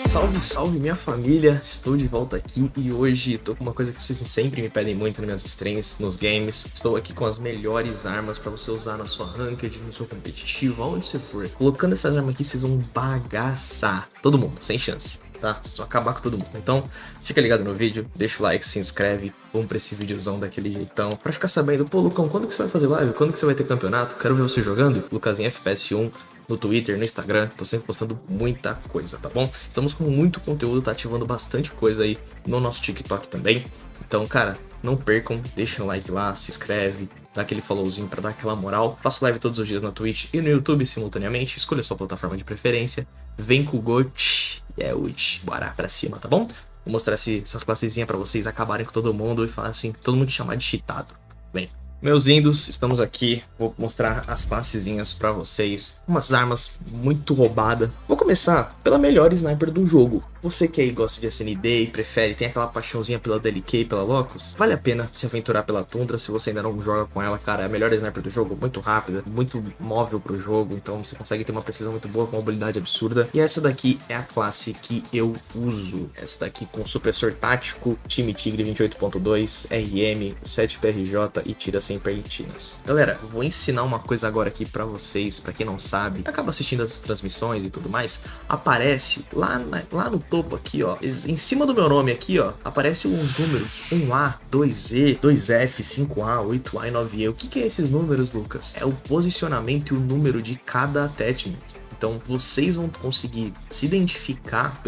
Salve, salve minha família, estou de volta aqui e hoje tô com uma coisa que vocês sempre me pedem muito nas minhas streams, nos games. Estou aqui com as melhores armas para você usar na sua ranked, no seu competitivo, aonde você for. Colocando essas armas aqui, vocês vão bagaçar todo mundo, sem chance, tá? Vocês vão acabar com todo mundo. Então, fica ligado no vídeo, deixa o like, se inscreve, vamos pra esse videozão daquele jeitão. Pra ficar sabendo, pô, Lucão, quando que você vai fazer live? Quando que você vai ter campeonato? Quero ver você jogando. Lucasinho FPS1. No Twitter, no Instagram, tô sempre postando muita coisa, tá bom? Estamos com muito conteúdo, tá ativando bastante coisa aí no nosso TikTok também. Então, cara, não percam, deixem um like lá, se inscreve, dá aquele followzinho pra dar aquela moral. Faço live todos os dias na Twitch e no YouTube simultaneamente, escolha a sua plataforma de preferência. Vem com o GOAT e é hoje, bora pra cima, tá bom? Vou mostrar essas classezinhas pra vocês acabarem com todo mundo e falar assim, todo mundo te chamar de cheatado. Vem. Meus lindos, estamos aqui, vou mostrar as classezinhas pra vocês, umas armas muito roubadas. Vou começar pela melhor sniper do jogo. Você que aí gosta de SND e prefere, tem aquela paixãozinha pela DLK e pela Locus, vale a pena se aventurar pela Tundra se você ainda não joga com ela, cara. É a melhor sniper do jogo, muito rápida, muito móvel pro jogo, então você consegue ter uma precisão muito boa com uma mobilidade absurda. E essa daqui é a classe que eu uso, essa daqui com supressor tático, time Tigre 28.2, RM, 7PRJ e tira sem perlitinas. Galera, vou ensinar uma coisa agora aqui pra vocês, pra quem não sabe, acaba assistindo as transmissões e tudo mais, aparece lá no topo aqui, ó, em cima do meu nome aqui, ó, aparece uns números 1A, 2E, 2F, 5A, 8A e 9E. O que é esses números, Lucas? É o posicionamento e o número de cada attachment. Então vocês vão conseguir se identificar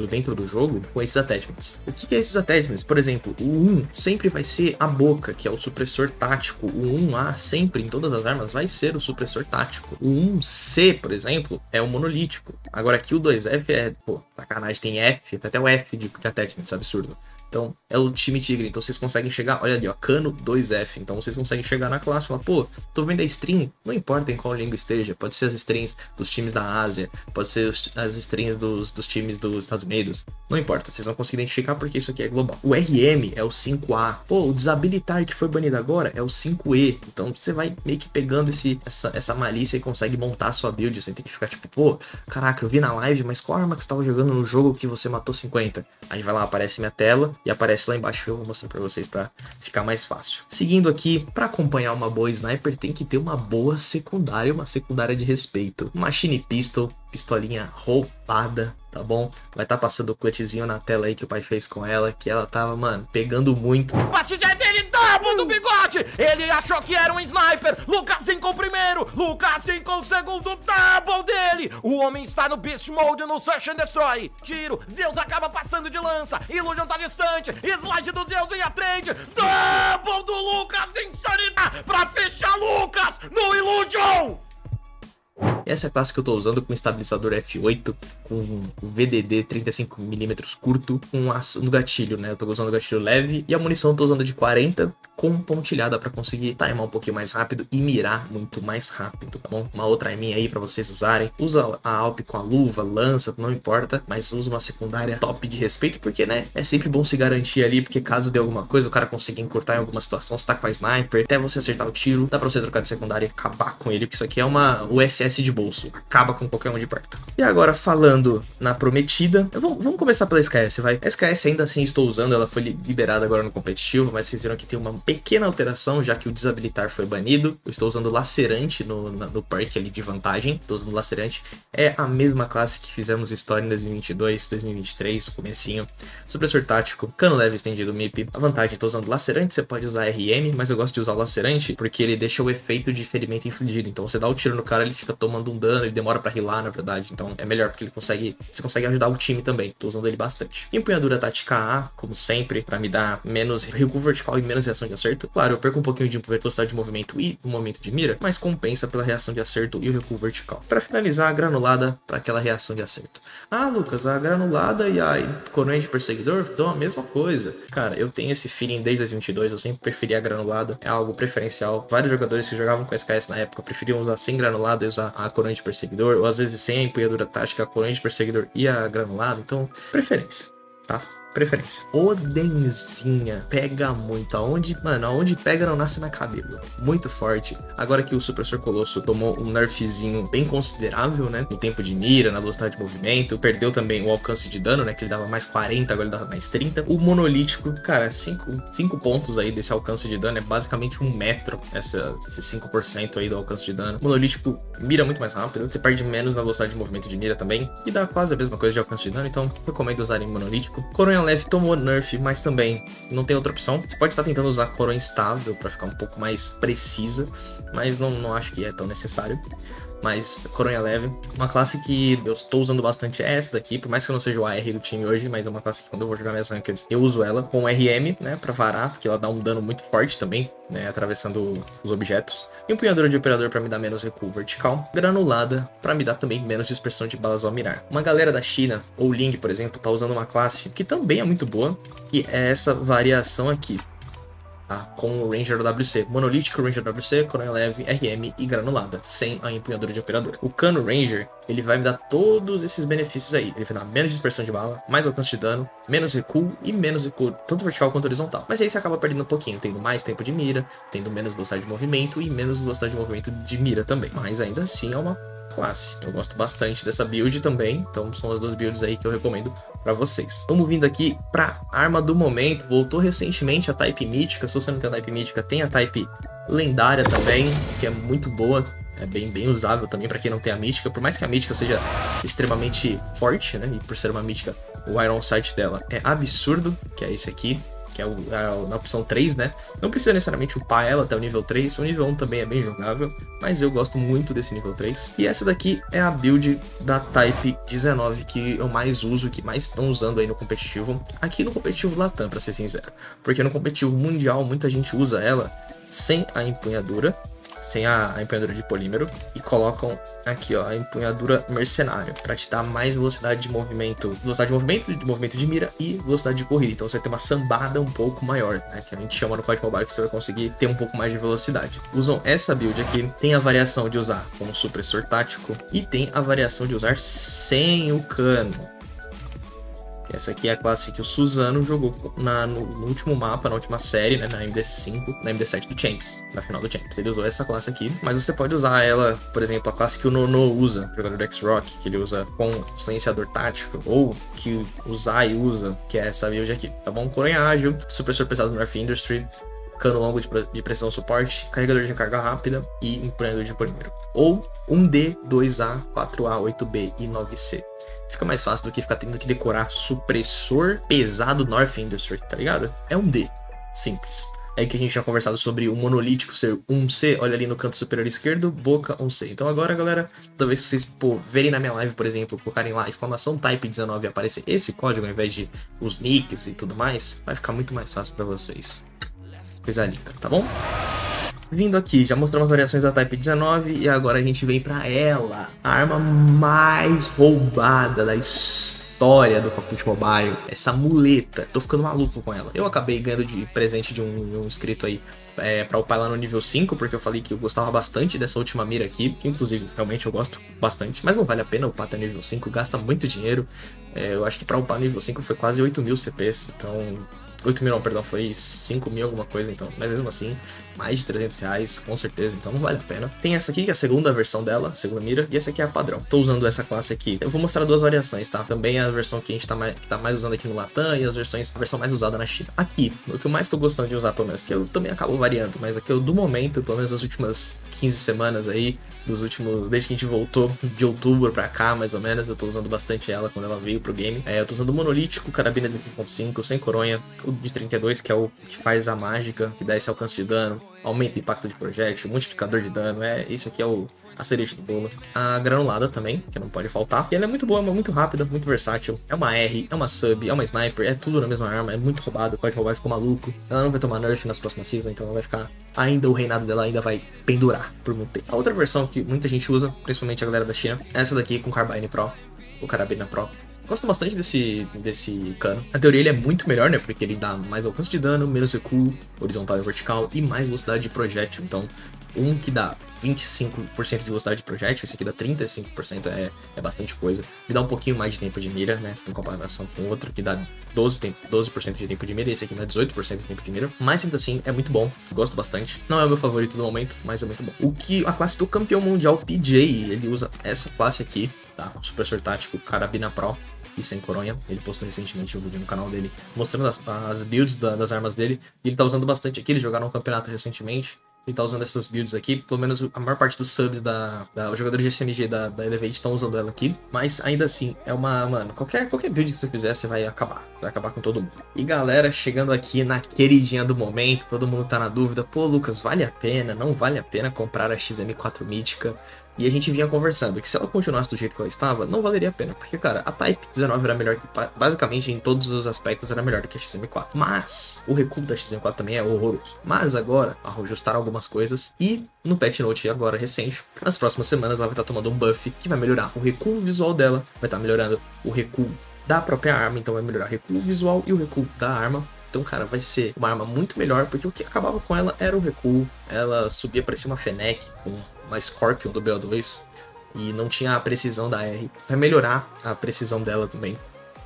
dentro do jogo com esses attachments. O que é esses attachments? Por exemplo, o 1 sempre vai ser a boca, que é o supressor tático. O 1A sempre, em todas as armas, vai ser o supressor tático. O 1C, por exemplo, é o monolítico. Agora aqui o 2F é, pô, sacanagem, tem F, até o F de attachments, absurdo. Então, é o time Tigre, então vocês conseguem chegar, olha ali, ó, cano 2F, então vocês conseguem chegar na classe e falar, pô, tô vendo a stream, não importa em qual língua esteja, pode ser as streams dos times da Ásia, pode ser as streams dos times dos Estados Unidos, não importa, vocês vão conseguir identificar porque isso aqui é global. O RM é o 5A, pô, o desabilitar que foi banido agora é o 5E, então você vai meio que pegando essa malícia e consegue montar a sua build, sem ter que ficar tipo, pô, caraca, eu vi na live, mas qual arma que você tava jogando no jogo que você matou 50? Aí vai lá, aparece minha tela, e aparece lá embaixo, eu vou mostrar pra vocês pra ficar mais fácil. Seguindo aqui, pra acompanhar uma boa sniper tem que ter uma boa secundária, uma secundária de respeito. Machine Pistol, pistolinha roupada, tá bom? Vai estar passando o clutchzinho na tela aí que o pai fez com ela, que ela tava, mano, pegando muito. Batidinha dele, double do bigode! Ele achou que era um sniper! Lucasinho com o primeiro! Lucasinho com o segundo, double dele! O homem está no Beast Mode no Search and Destroy! Tiro, Zeus acaba passando de lança! Illusion tá distante! Slide do Zeus em a trade! Double do Lucas, insanidade! Pra fechar Lucas no Illusion! Essa é a classe que eu tô usando com estabilizador F8, com VDD 35mm curto, no gatilho, né? Eu tô usando o gatilho leve e a munição eu tô usando de 40 com pontilhada pra conseguir timar um pouquinho mais rápido e mirar muito mais rápido, tá bom? Uma outra arminha aí pra vocês usarem. Usa a Alp com a luva, lança, não importa, mas usa uma secundária top de respeito, porque, né? É sempre bom se garantir ali, porque caso dê alguma coisa, o cara conseguir encurtar em alguma situação, você tá com a sniper, até você acertar o tiro, dá pra você trocar de secundária e acabar com ele, porque isso aqui é o SS de bolso, acaba com qualquer um de perto. E agora, falando na prometida, vamos começar pela SKS, vai. A SKS ainda assim estou usando, ela foi liberada agora no competitivo, mas vocês viram que tem uma pequena alteração, já que o desabilitar foi banido. Eu estou usando lacerante no perk ali de vantagem, estou usando lacerante. É a mesma classe que fizemos história em 2022, 2023, comecinho. Supressor tático, cano leve estendido MIP. A vantagem, estou usando lacerante, você pode usar RM, mas eu gosto de usar o lacerante porque ele deixa o efeito de ferimento infligido. Então você dá o tiro no cara, ele fica tomando um dano, ele demora pra healar, na verdade. Então é melhor porque você consegue ajudar o time também. Tô usando ele bastante. Empunhadura tática A, como sempre, pra me dar menos recuo vertical e menos reação de acerto. Claro, eu perco um pouquinho de velocidade de movimento e o momento de mira, mas compensa pela reação de acerto e o recuo vertical. Pra finalizar, a granulada pra aquela reação de acerto. Ah, Lucas, a granulada e a coroinha de perseguidor dão a mesma coisa. Cara, eu tenho esse feeling desde 2022, eu sempre preferi a granulada. É algo preferencial. Vários jogadores que jogavam com SKS na época preferiam usar sem granulada e usar a coroinha de perseguidor, ou às vezes sem a empunhadura tática, a coroinha de perseguidor e a granulada, então preferência, tá? preferência. Odenzinha pega muito. Mano, aonde pega não nasce na cabelo. Muito forte. Agora que o Supressor Colosso tomou um nerfzinho bem considerável, né? No tempo de mira, na velocidade de movimento. Perdeu também o alcance de dano, né? Que ele dava mais 40, agora ele dava mais 30. O monolítico, cara, 5 pontos aí desse alcance de dano é basicamente 1 metro. Esses 5% aí do alcance de dano. O monolítico mira muito mais rápido. Você perde menos na velocidade de movimento de mira também. E dá quase a mesma coisa de alcance de dano. Então, recomendo usar em monolítico. Coronha leve tomou nerf, mas também não tem outra opção. Você pode estar tentando usar coroa instável para ficar um pouco mais precisa, mas não acho que é tão necessário. Mas coronha leve, uma classe que eu estou usando bastante é essa daqui, por mais que eu não seja o AR do time hoje, mas é uma classe que quando eu vou jogar minhas rankeds, eu uso ela com RM, né, pra varar, porque ela dá um dano muito forte também, né, atravessando os objetos. E empunhadura de operador pra me dar menos recuo vertical. Granulada pra me dar também menos dispersão de balas ao mirar. Uma galera da China, ou Ling, por exemplo, tá usando uma classe que também é muito boa, que é essa variação aqui. Com o Ranger WC, monolítico, Ranger WC, coronha leve, RM e granulada, sem a empunhadura de operador. O cano Ranger, ele vai me dar todos esses benefícios aí. Ele vai dar menos dispersão de bala, mais alcance de dano, menos recuo e menos recuo, tanto vertical quanto horizontal. Mas aí você acaba perdendo um pouquinho, tendo mais tempo de mira, tendo menos velocidade de movimento e menos velocidade de movimento de mira também. Mas ainda assim é uma classe. Eu gosto bastante dessa build também, então são as duas builds aí que eu recomendo pra vocês. Vamos vindo aqui pra arma do momento. Voltou recentemente a Type Mítica. Se você não tem a Type Mítica, tem a Type Lendária também, que é muito boa. É bem usável também pra quem não tem a Mítica. Por mais que a Mítica seja extremamente forte, né? E por ser uma Mítica, o Iron Sight dela é absurdo, que é esse aqui. Que é na opção 3, né? Não precisa necessariamente upar ela até o nível 3. O nível 1 também é bem jogável, mas eu gosto muito desse nível 3. E essa daqui é a build da Type 19 que eu mais uso, que mais estão usando aí no competitivo. Aqui no competitivo Latam, pra ser sincero. Porque no competitivo mundial, muita gente usa ela sem a empunhadura. Sem a empunhadura de polímero, e colocam aqui, ó, a empunhadura mercenário, para te dar mais velocidade de movimento, de movimento de mira e velocidade de corrida. Então você vai ter uma sambada um pouco maior, né, que a gente chama no COD Mobile, que você vai conseguir ter um pouco mais de velocidade. Usam essa build aqui, tem a variação de usar como supressor tático e tem a variação de usar sem o cano. Essa aqui é a classe que o Suzano jogou no último mapa, na última série, né, na MD5, na MD7 do Champs, na final do Champs. Ele usou essa classe aqui, mas você pode usar ela, por exemplo, a classe que o Nono usa, o jogador do X-Rock, que ele usa com silenciador tático, ou que o Zai usa, que é essa build aqui, tá bom? Coronha ágil, supressor pesado do Nerf Industry, cano longo de pressão suporte, carregador de carga rápida e empunhador de polímero. Ou 1D, 2A, 4A, 8B e 9C. Fica mais fácil do que ficar tendo que decorar supressor pesado North Industry, tá ligado? É um D, simples. É que a gente tinha conversado sobre o monolítico ser 1C, olha ali no canto superior esquerdo, boca 1C. Então agora, galera, toda vez que vocês verem na minha live, por exemplo, colocarem lá exclamação Type 19 e aparecer esse código ao invés de os nicks e tudo mais, vai ficar muito mais fácil pra vocês. Coisa linda, tá bom? Vindo aqui, já mostramos as variações da Type 19 e agora a gente vem pra ela, a arma mais roubada da história do Call of Duty Mobile, essa muleta. Tô ficando maluco com ela. Eu acabei ganhando de presente de um inscrito aí pra upar lá no nível 5, porque eu falei que eu gostava bastante dessa última mira aqui, que inclusive realmente eu gosto bastante, mas não vale a pena upar até nível 5, gasta muito dinheiro. Eu acho que pra upar nível 5 foi quase 8.000 CPs, então... 8.000 não, perdão, foi 5.000 alguma coisa, então, mas mesmo assim, mais de 300 reais, com certeza, então não vale a pena. Tem essa aqui, que é a segunda versão dela, a segunda mira, e essa aqui é a padrão. Tô usando essa classe aqui. Eu vou mostrar duas variações, tá? Também a versão que a gente tá mais usando aqui no Latam e a versão mais usada na China. Aqui, o que eu mais tô gostando de usar, pelo menos, que eu também acabo variando, mas aqui eu, do momento, pelo menos as últimas 15 semanas aí, desde que a gente voltou de outubro pra cá, mais ou menos, eu tô usando bastante ela quando ela veio pro game. Eu tô usando o monolítico, carabina de 16.5, sem coronha, o de 32, que é o que faz a mágica, que dá esse alcance de dano, aumenta o impacto de projétil, multiplicador de dano, esse aqui é a cereja do bolo. A granulada também, que não pode faltar. E ela é muito boa, muito rápida, muito versátil. É uma R, é uma sub, é uma sniper, é tudo na mesma arma, é muito roubado, pode roubar e ficou maluco. Ela não vai tomar nerf nas próximas seasons, então ela vai ficar... Ainda o reinado dela ainda vai pendurar por muito tempo. A outra versão que muita gente usa, principalmente a galera da China, é essa daqui com Carbine Pro, ou Carabina Pro. Gosto bastante desse cano. Na teoria ele é muito melhor, né? Porque ele dá mais alcance de dano, menos recuo horizontal e vertical e mais velocidade de projétil. Então Um que dá 25% de velocidade de projétil, esse aqui dá 35%, é bastante coisa. Me dá um pouquinho mais de tempo de mira, né, em comparação com o outro, que dá 12% de tempo de mira, e esse aqui dá 18% de tempo de mira. Mas ainda assim, é muito bom, gosto bastante. Não é o meu favorito do momento, mas é muito bom. O que a classe do campeão mundial PJ, ele usa essa classe aqui, tá, o supressor tático Carabina Pro e sem coronha. Ele postou recentemente um vídeo no canal dele mostrando as builds das armas dele, e ele tá usando bastante aqui. Eles jogaram um campeonato recentemente. Ele tá usando essas builds aqui, pelo menos a maior parte dos subs os jogadores de SMG da Elevate estão usando ela aqui, mas ainda assim, é uma, mano, qualquer build que você fizer, você vai acabar com todo mundo. E galera, chegando aqui na queridinha do momento, todo mundo tá na dúvida, pô Lucas, vale a pena, não vale a pena comprar a XM4 mítica? E a gente vinha conversando que se ela continuasse do jeito que ela estava, não valeria a pena. Porque, cara, a Type 19 era melhor que... Basicamente, em todos os aspectos, era melhor do que a XM4. Mas o recuo da XM4 também é horroroso. Mas agora, ajustaram algumas coisas. E no patch note agora, recente, nas próximas semanas, ela vai estar tomando um buff que vai melhorar o recuo visual dela. Vai estar melhorando o recuo da própria arma. Então vai melhorar o recuo visual e o recuo da arma. Então, cara, vai ser uma arma muito melhor, porque o que acabava com ela era o recuo. Ela subia, parecia uma Fennec com uma Scorpion do BO2 e não tinha a precisão da R. Vai melhorar a precisão dela também.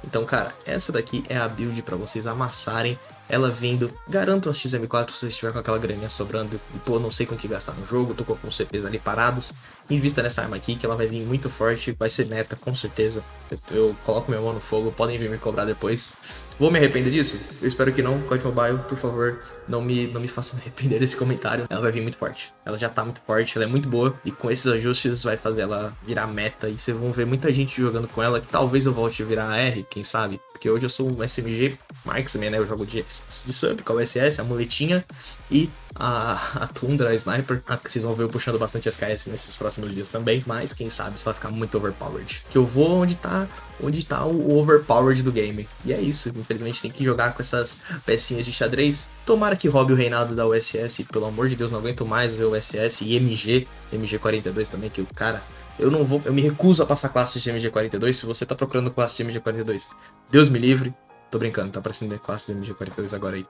Então, cara, essa daqui é a build pra vocês amassarem ela vindo. Garanto a XM4 se você estiver com aquela graninha sobrando e pô, não sei com o que gastar no jogo, tô com CPs ali parados. Invista nessa arma aqui que ela vai vir muito forte, vai ser meta com certeza. Eu coloco minha mão no fogo, podem vir me cobrar depois. Vou me arrepender disso? Eu espero que não. COD Mobile, por favor, não me faça me arrepender desse comentário. Ela vai vir muito forte. Ela já tá muito forte, ela é muito boa. E com esses ajustes vai fazer ela virar meta. E vocês vão ver muita gente jogando com ela, que talvez eu volte a virar a R, quem sabe? Porque hoje eu sou um SMG Marksman, né? Eu jogo de sub com a USS, a muletinha e a Tundra, a Sniper. Vocês vão ver eu puxando bastante SKS nesses próximos dias também. Mas quem sabe se ela ficar muito overpowered. Que eu vou onde tá o overpowered do game. E é isso, infelizmente tem que jogar com essas pecinhas de xadrez. Tomara que roube o reinado da USS, pelo amor de Deus, não aguento mais ver o USS e MG42 também, que o cara... Eu me recuso a passar classe de MG42. Se você tá procurando classe de MG42, Deus me livre. Tô brincando, tá aparecendo classe de MG42 agora aí.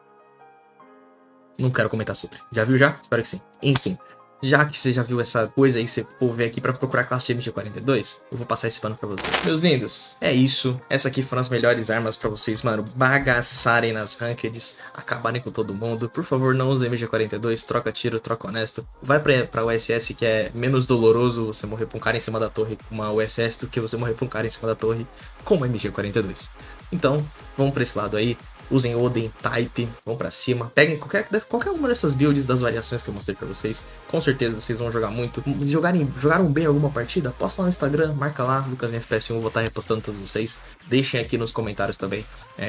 Não quero comentar sobre. Já viu já? Espero que sim. Enfim. Já que você já viu essa coisa aí, você for ver aqui pra procurar classe de MG42, eu vou passar esse pano pra vocês. Meus lindos, é isso. Essa aqui foram as melhores armas pra vocês, mano, bagaçarem nas rankeds, acabarem com todo mundo. Por favor, não use MG42, troca tiro, troca honesto. Vai pra USS, que é menos doloroso você morrer pra um cara em cima da torre com uma USS do que você morrer pra um cara em cima da torre com uma MG42. Então, vamos pra esse lado aí. Usem Oden, Type, vão pra cima. Peguem qualquer uma dessas builds das variações que eu mostrei pra vocês. Com certeza vocês vão jogar muito. Jogaram bem alguma partida? Posta lá no Instagram, marca lá, LucasFPS1, vou estar repostando todos vocês. Deixem aqui nos comentários também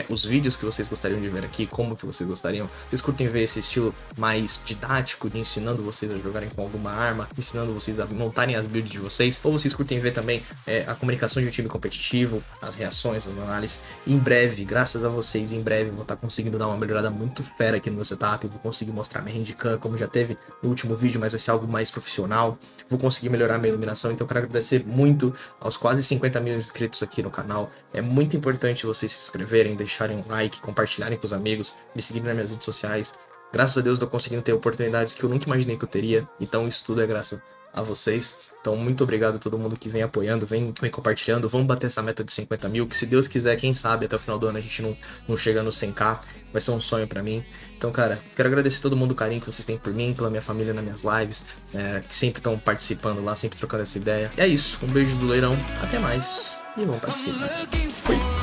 os vídeos que vocês gostariam de ver aqui, como que vocês gostariam. Vocês curtem ver esse estilo mais didático, de ensinando vocês a jogarem com alguma arma, ensinando vocês a montarem as builds de vocês, ou vocês curtem ver também a comunicação de um time competitivo, as reações, as análises. Em breve, graças a vocês, em breve vou estar conseguindo dar uma melhorada muito fera aqui no meu setup, vou conseguir mostrar minha handcam como já teve no último vídeo, mas vai ser algo mais profissional, vou conseguir melhorar minha iluminação, então eu quero agradecer muito aos quase 50 mil inscritos aqui no canal. É muito importante vocês se inscreverem, deixarem um like, compartilharem com os amigos, me seguirem nas minhas redes sociais. Graças a Deus eu tô conseguindo ter oportunidades que eu nunca imaginei que eu teria, então isso tudo é graças a vocês. Então, muito obrigado a todo mundo que vem apoiando, vem compartilhando. Vamos bater essa meta de 50 mil, que se Deus quiser, quem sabe, até o final do ano a gente não chega no 100k. Vai ser um sonho pra mim. Então, cara, quero agradecer todo mundo o carinho que vocês têm por mim, pela minha família nas minhas lives, que sempre estão participando lá, sempre trocando essa ideia. E é isso, um beijo do Leirão, até mais e vamos pra cima. Fui!